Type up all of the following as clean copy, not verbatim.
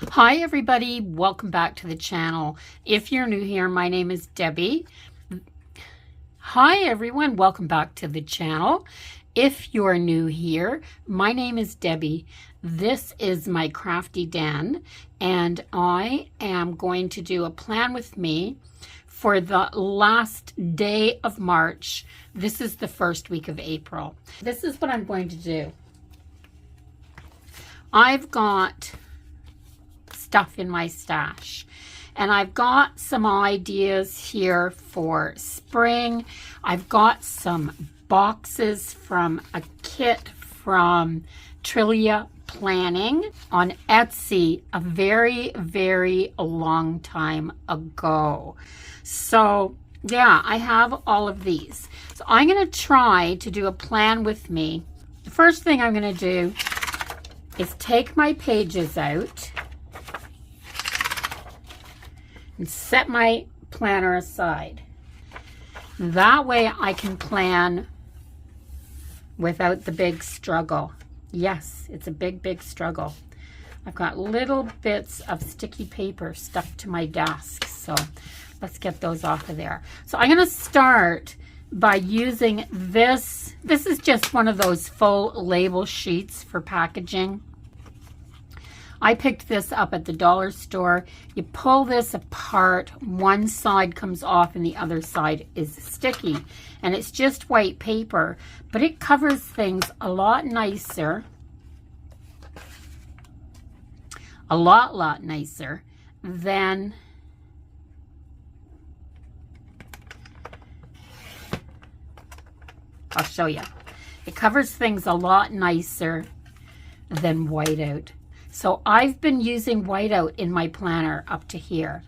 Hi everybody, welcome back to the channel. If you're new here, my name is Debbie. Hi everyone, welcome back to the channel. If you're new here, my name is Debbie. This is my crafty den, and I am going to do a plan with me for the last day of March. This is the first week of April. This is what I'm going to do. I've got stuff in my stash, and I've got some ideas here for spring. I've got some boxes from a kit from Trillia Planning on Etsy a very long time ago. So yeah, I have all of these. So I'm going to try to do a plan with me. The first thing I'm going to do is take my pages out and set my planner aside. That way I can plan without the big struggle. Yes, it's a big struggle. I've got little bits of sticky paper stuck to my desk, so let's get those off of there. So I'm going to start by using this. This is just one of those full label sheets for packaging. I picked this up at the dollar store. You pull this apart, one side comes off and the other side is sticky. And it's just white paper, but it covers things a lot nicer. A lot nicer than I'll show you. It covers things a lot nicer than whiteout. So I've been using whiteout in my planner up to here.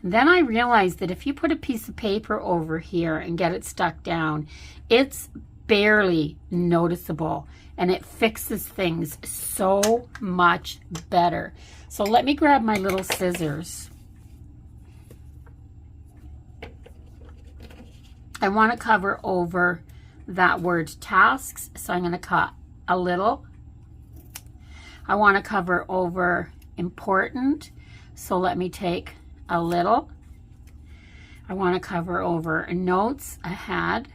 And then I realized that if you put a piece of paper over here and get it stuck down, it's barely noticeable and it fixes things so much better. So let me grab my little scissors. I want to cover over that word tasks, so I'm going to cut a little. I want to cover over important, so let me take a little. I want to cover over notes ahead,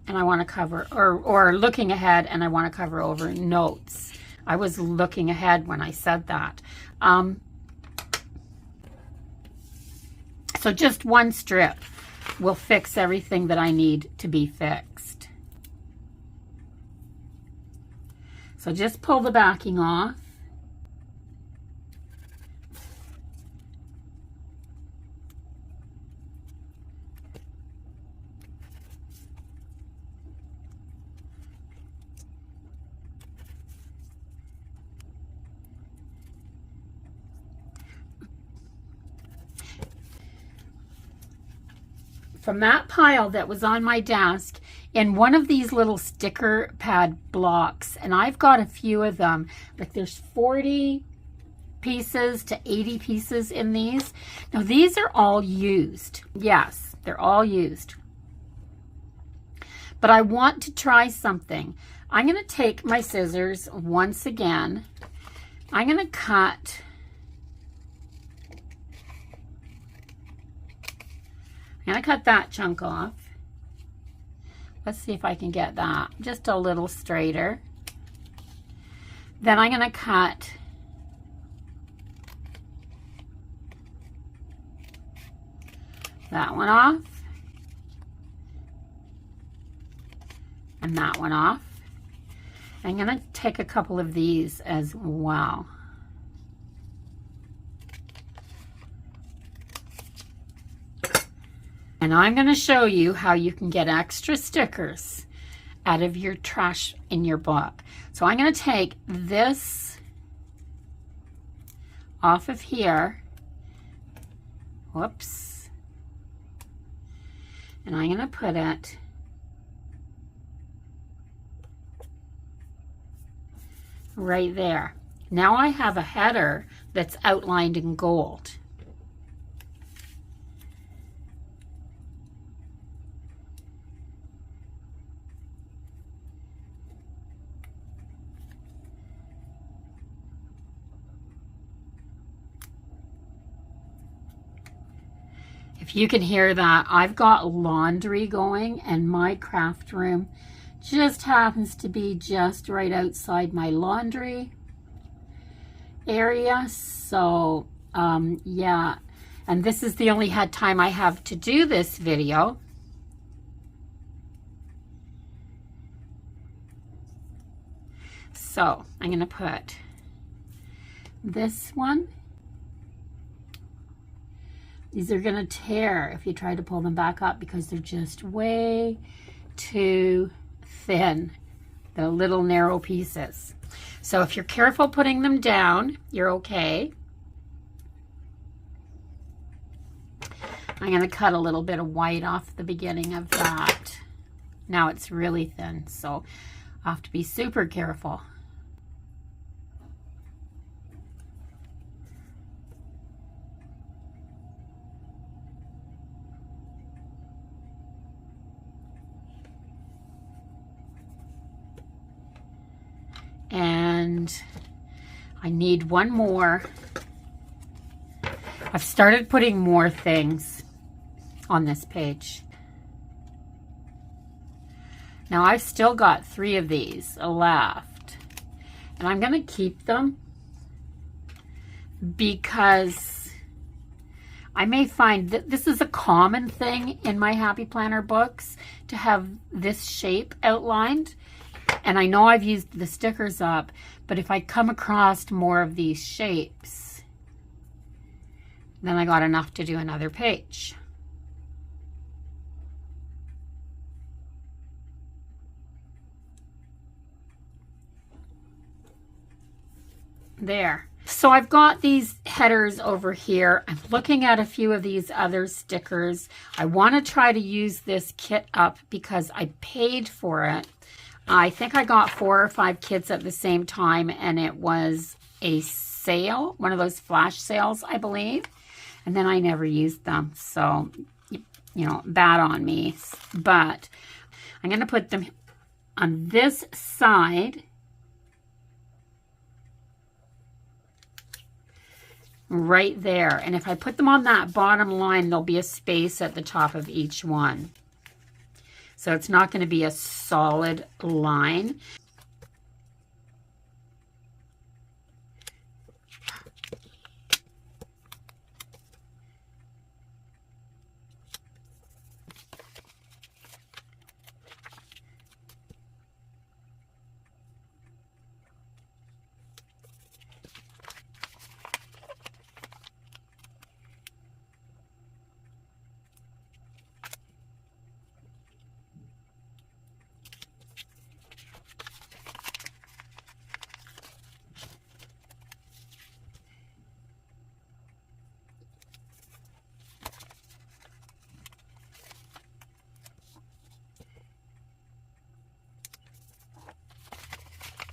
and I want to cover, or looking ahead, and I want to cover over notes. I was looking ahead when I said that. So just one strip will fix everything that I need to be fixed. So just pull the backing off. From that pile that was on my desk, in one of these little sticker pad blocks, and I've got a few of them, like there's 40 pieces to 80 pieces in these. Now these are all used. Yes, they're all used. But I want to try something. I'm going to take my scissors once again. I'm going to cut that chunk off. Let's see if I can get that just a little straighter. Then I'm going to cut that one off and that one off. I'm going to take a couple of these as well. And I'm going to show you how you can get extra stickers out of your trash in your book. So I'm going to take this off of here. Whoops. And I'm going to put it right there. Now I have a header that's outlined in gold. If you can hear that, I've got laundry going, and my craft room just happens to be just right outside my laundry area. So yeah, and this is the only time I have to do this video. So I'm going to put this one. These are going to tear if you try to pull them back up because they're just way too thin, the little narrow pieces. So if you're careful putting them down, you're okay. I'm going to cut a little bit of white off the beginning of that. Now it's really thin, so I have to be super careful. And I need one more. I've started putting more things on this page. Now I've still got 3 of these left, and I'm going to keep them because I may find that this is a common thing in my Happy Planner books to have this shape outlined. And I know I've used the stickers up, but if I come across more of these shapes, then I got enough to do another page. There. So I've got these headers over here. I'm looking at a few of these other stickers. I want to try to use this kit up because I paid for it. I think I got 4 or 5 kits at the same time, and it was a sale, one of those flash sales, I believe. And then I never used them. So, you know, bad on me. But I'm going to put them on this side. Right there. And if I put them on that bottom line, there'll be a space at the top of each one. So it's not going to be a solid line.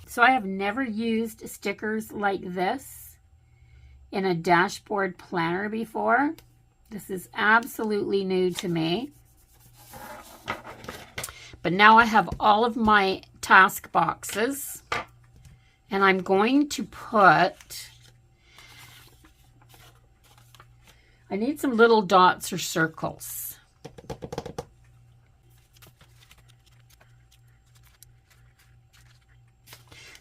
So I have never used stickers like this in a dashboard planner before. This is absolutely new to me. But now I have all of my task boxes, and I'm going to put, I need some little dots or circles.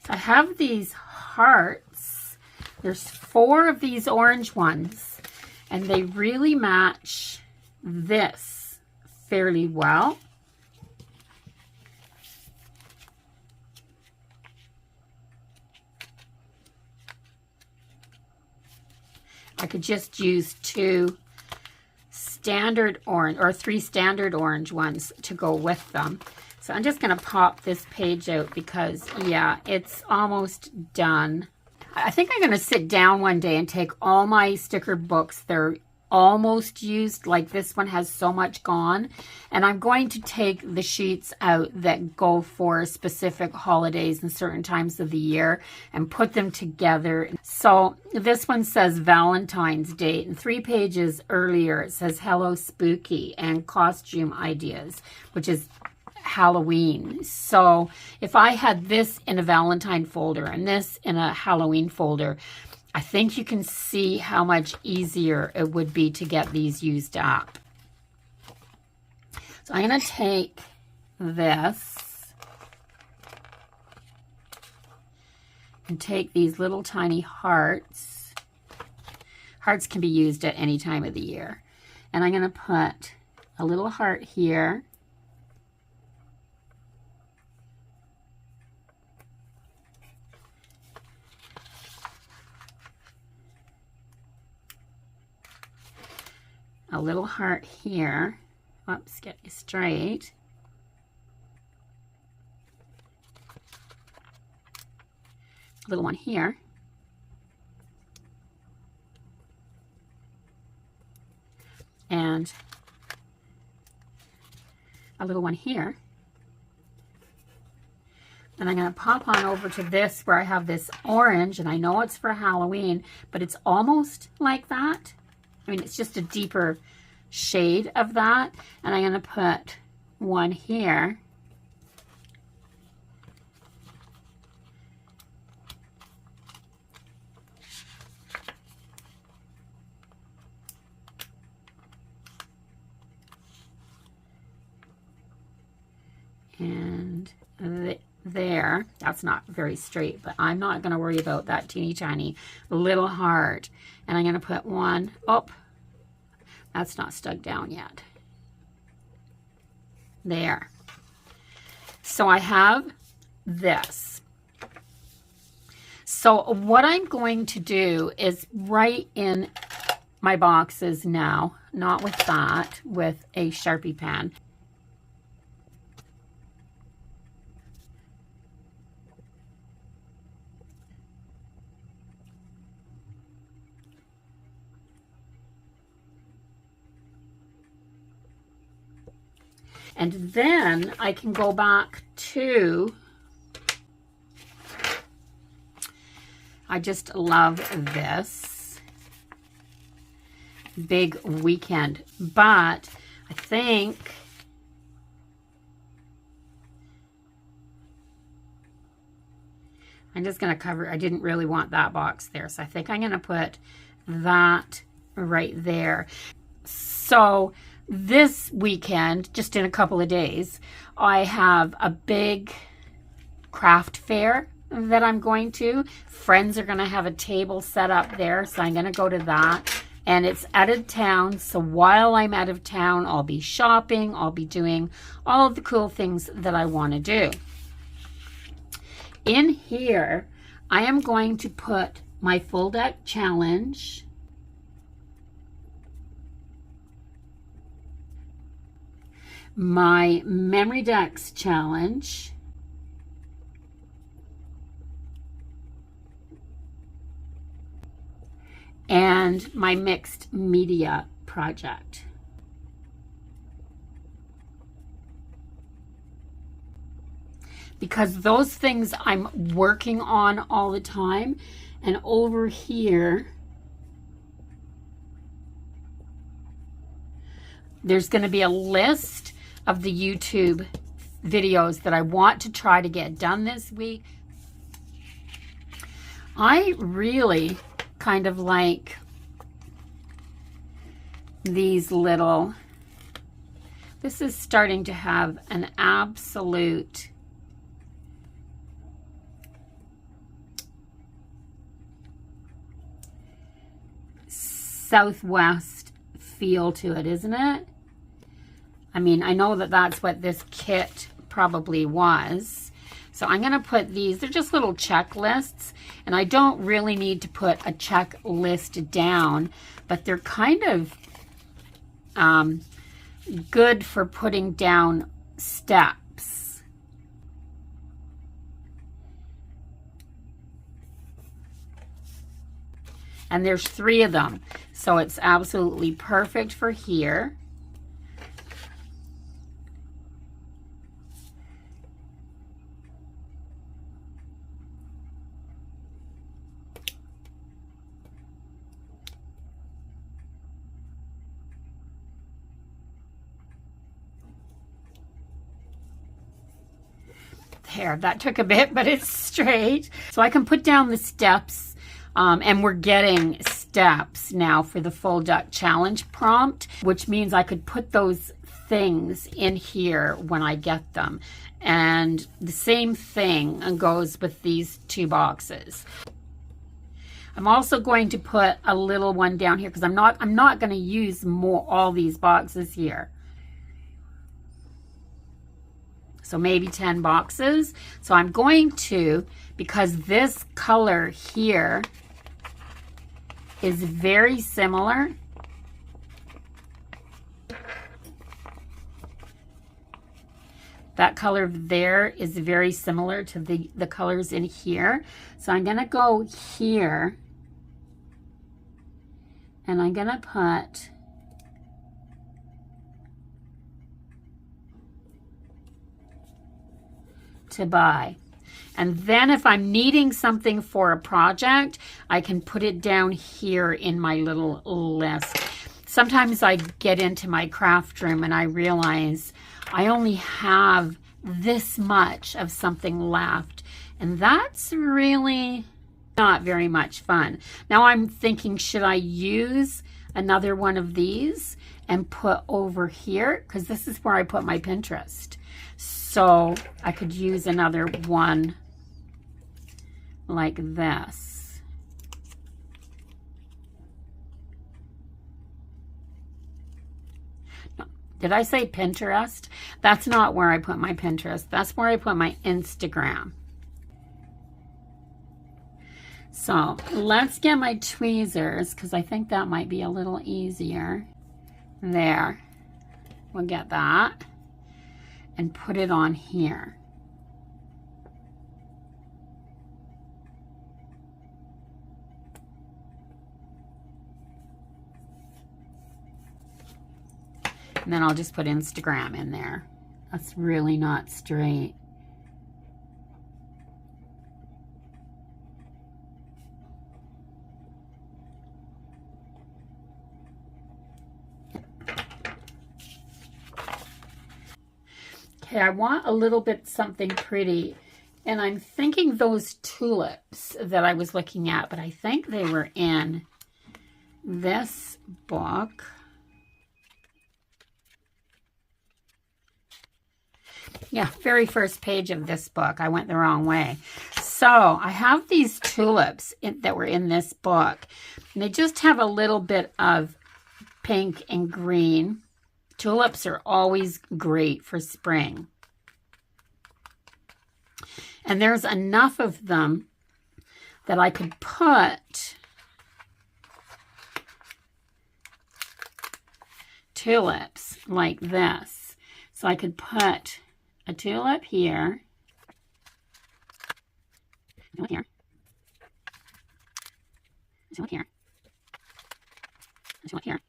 I have these hearts. There's 4 of these orange ones, and they really match this fairly well. I could just use 2 standard orange or 3 standard orange ones to go with them. So I'm just going to pop this page out because, yeah, it's almost done. I think I'm going to sit down one day and take all my sticker books. They're almost used, like this one has so much gone. And I'm going to take the sheets out that go for specific holidays and certain times of the year and put them together. So this one says Valentine's Day, and 3 pages earlier it says Hello Spooky and costume ideas, which is Halloween. So if I had this in a Valentine folder and this in a Halloween folder, I think you can see how much easier it would be to get these used up. So I'm going to take this and take these little tiny hearts. Hearts can be used at any time of the year. And I'm going to put a little heart here. A little heart here. Oops, get you straight. A little one here. And a little one here. And I'm going to pop on over to this where I have this orange, and I know it's for Halloween, but it's almost like that. I mean, it's just a deeper shade of that. And I'm going to put one here. And there, that's not very straight, but I'm not going to worry about that teeny tiny little heart. And I'm going to put one, oh, that's not stuck down yet. There. So I have this. So what I'm going to do is write in my boxes now, not with that, with a Sharpie pen. And then I can go back to, I just love this big weekend, but I think I'm just going to cover, I didn't really want that box there, so I think I'm going to put that right there. So this weekend, just in a couple of days, I have a big craft fair that I'm going to. Friends are going to have a table set up there, so I'm going to go to that. And it's out of town, so while I'm out of town, I'll be shopping, I'll be doing all of the cool things that I want to do. In here, I am going to put my full deck challenge, my Memory Decks challenge, and my mixed media project. Because those things I'm working on all the time. And over here, there's going to be a list of the YouTube videos that I want to try to get done this week. I really kind of like these little, this is starting to have an absolute Southwest feel to it, isn't it? I mean, I know that that's what this kit probably was. So I'm going to put these, they're just little checklists, and I don't really need to put a checklist down, but they're kind of good for putting down steps. And there's 3 of them, so it's absolutely perfect for here. There, that took a bit, but it's straight. So I can put down the steps, and we're getting steps now for the full deck challenge prompt, which means I could put those things in here when I get them. And the same thing goes with these 2 boxes. I'm also going to put a little one down here because I'm not going to use all these boxes here. So maybe 10 boxes. So I'm going to, because this color here is very similar. That color there is very similar to the colors in here. So I'm going to go here and I'm going to put to buy. And then if I'm needing something for a project, I can put it down here in my little list. Sometimes I get into my craft room and I realize I only have this much of something left. And that's really not very much fun. Now I'm thinking, should I use another one of these and put over here? Because this is where I put my Pinterest. So I could use another one like this. No, did I say Pinterest? That's not where I put my Pinterest. That's where I put my Instagram. So let's get my tweezers because I think that might be a little easier. There. We'll get that and put it on here. And then I'll just put Instagram in there. That's really not straight. Okay, I want a little bit something pretty. And I'm thinking those tulips that I was looking at, but I think they were in this book. Yeah, very first page of this book. I went the wrong way. So I have these tulips that were in this book. And they just have a little bit of pink and green. Tulips are always great for spring. And there's enough of them that I could put tulips like this. So I could put a tulip here, a tulip here, a tulip here, a tulip here.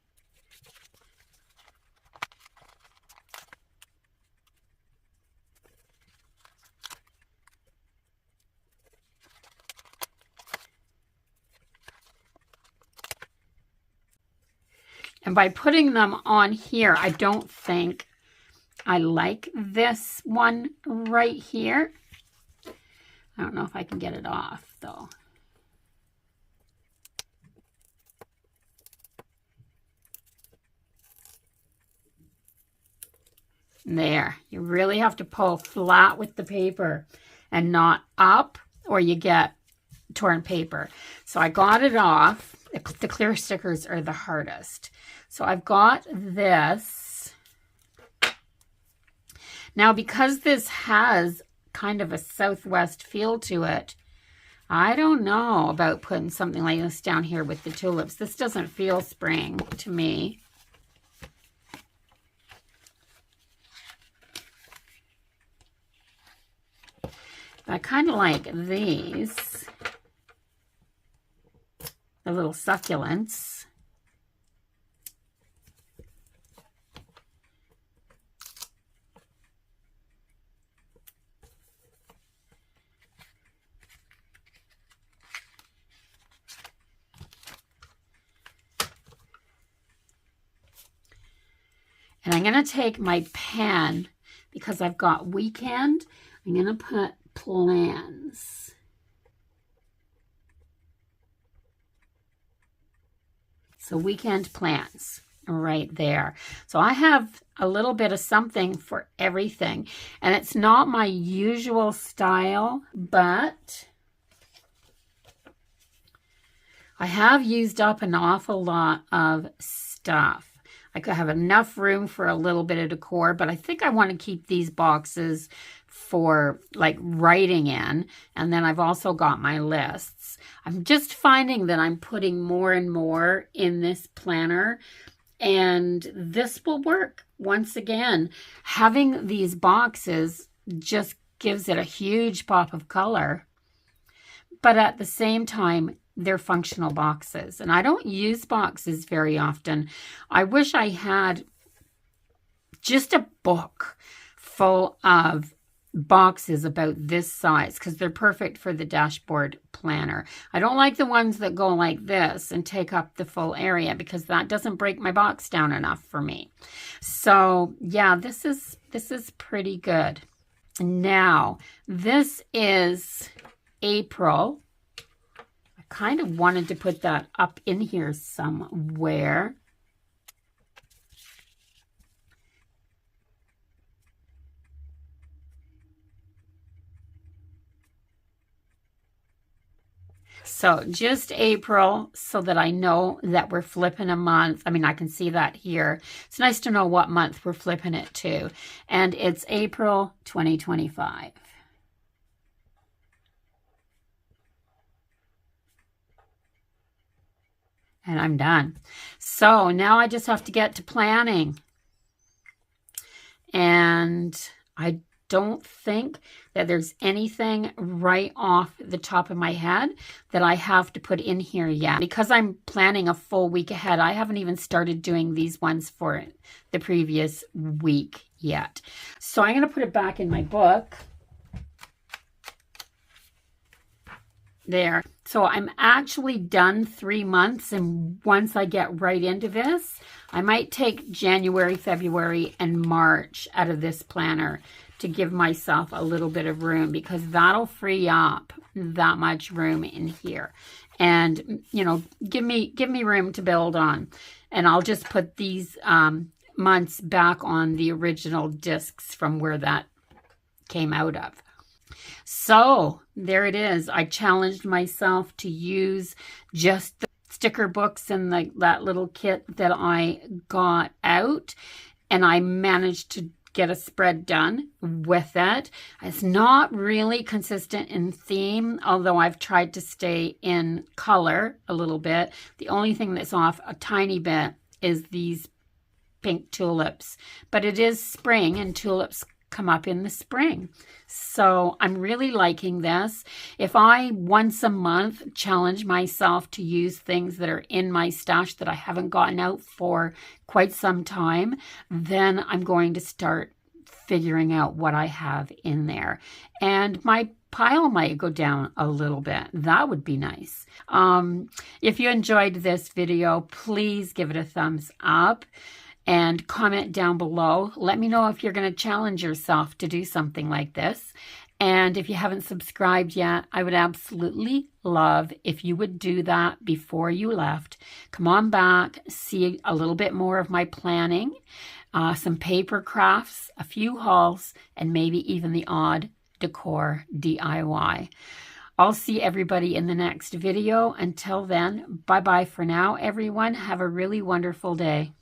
And by putting them on here, I don't think I like this one right here. I don't know if I can get it off though. There, you really have to pull flat with the paper and not up or you get torn paper. So I got it off. The clear stickers are the hardest. So I've got this. Now, because this has kind of a southwest feel to it, I don't know about putting something like this down here with the tulips. This doesn't feel spring to me. I kind of like these, the little succulents. And I'm going to take my pen, because I've got weekend, I'm going to put plans. So weekend plans. right there. So I have a little bit of something for everything. And it's not my usual style, but I have used up an awful lot of stuff. I could have enough room for a little bit of decor, but I think I want to keep these boxes for like writing in. And then I've also got my lists. I'm just finding that I'm putting more and more in this planner, and this will work. Once again, having these boxes just gives it a huge pop of color, but at the same time, they're functional boxes, and I don't use boxes very often. I wish I had just a book full of boxes about this size, because they're perfect for the dashboard planner. I don't like the ones that go like this and take up the full area, because that doesn't break my box down enough for me. So yeah, this is pretty good. Now, this is April. Kind of wanted to put that up in here somewhere. So just April, so that I know that we're flipping a month. I mean, I can see that here. It's nice to know what month we're flipping it to. And it's April 2025. And I'm done. So now I just have to get to planning. And I don't think that there's anything right off the top of my head that I have to put in here yet. Because I'm planning a full week ahead, I haven't even started doing these ones for the previous week yet. So I'm going to put it back in my book. There. So I'm actually done 3 months, and once I get right into this, I might take January, February, and March out of this planner to give myself a little bit of room, because that'll free up that much room in here. And, you know, give me room to build on. And I'll just put these months back on the original discs from where that came out of. So there it is. I challenged myself to use just the sticker books and that little kit that I got out, and I managed to get a spread done with it. It's not really consistent in theme, although I've tried to stay in color a little bit. The only thing that's off a tiny bit is these pink tulips, but it is spring and tulips come up in the spring. So I'm really liking this. If I once a month challenge myself to use things that are in my stash that I haven't gotten out for quite some time, then I'm going to start figuring out what I have in there. And my pile might go down a little bit. That would be nice. If you enjoyed this video, please give it a thumbs up. And comment down below. Let me know if you're going to challenge yourself to do something like this. And if you haven't subscribed yet, I would absolutely love if you would do that before you left. Come on back, see a little bit more of my planning, some paper crafts, a few hauls, and maybe even the odd decor DIY. I'll see everybody in the next video. Until then, bye-bye for now, everyone. Have a really wonderful day.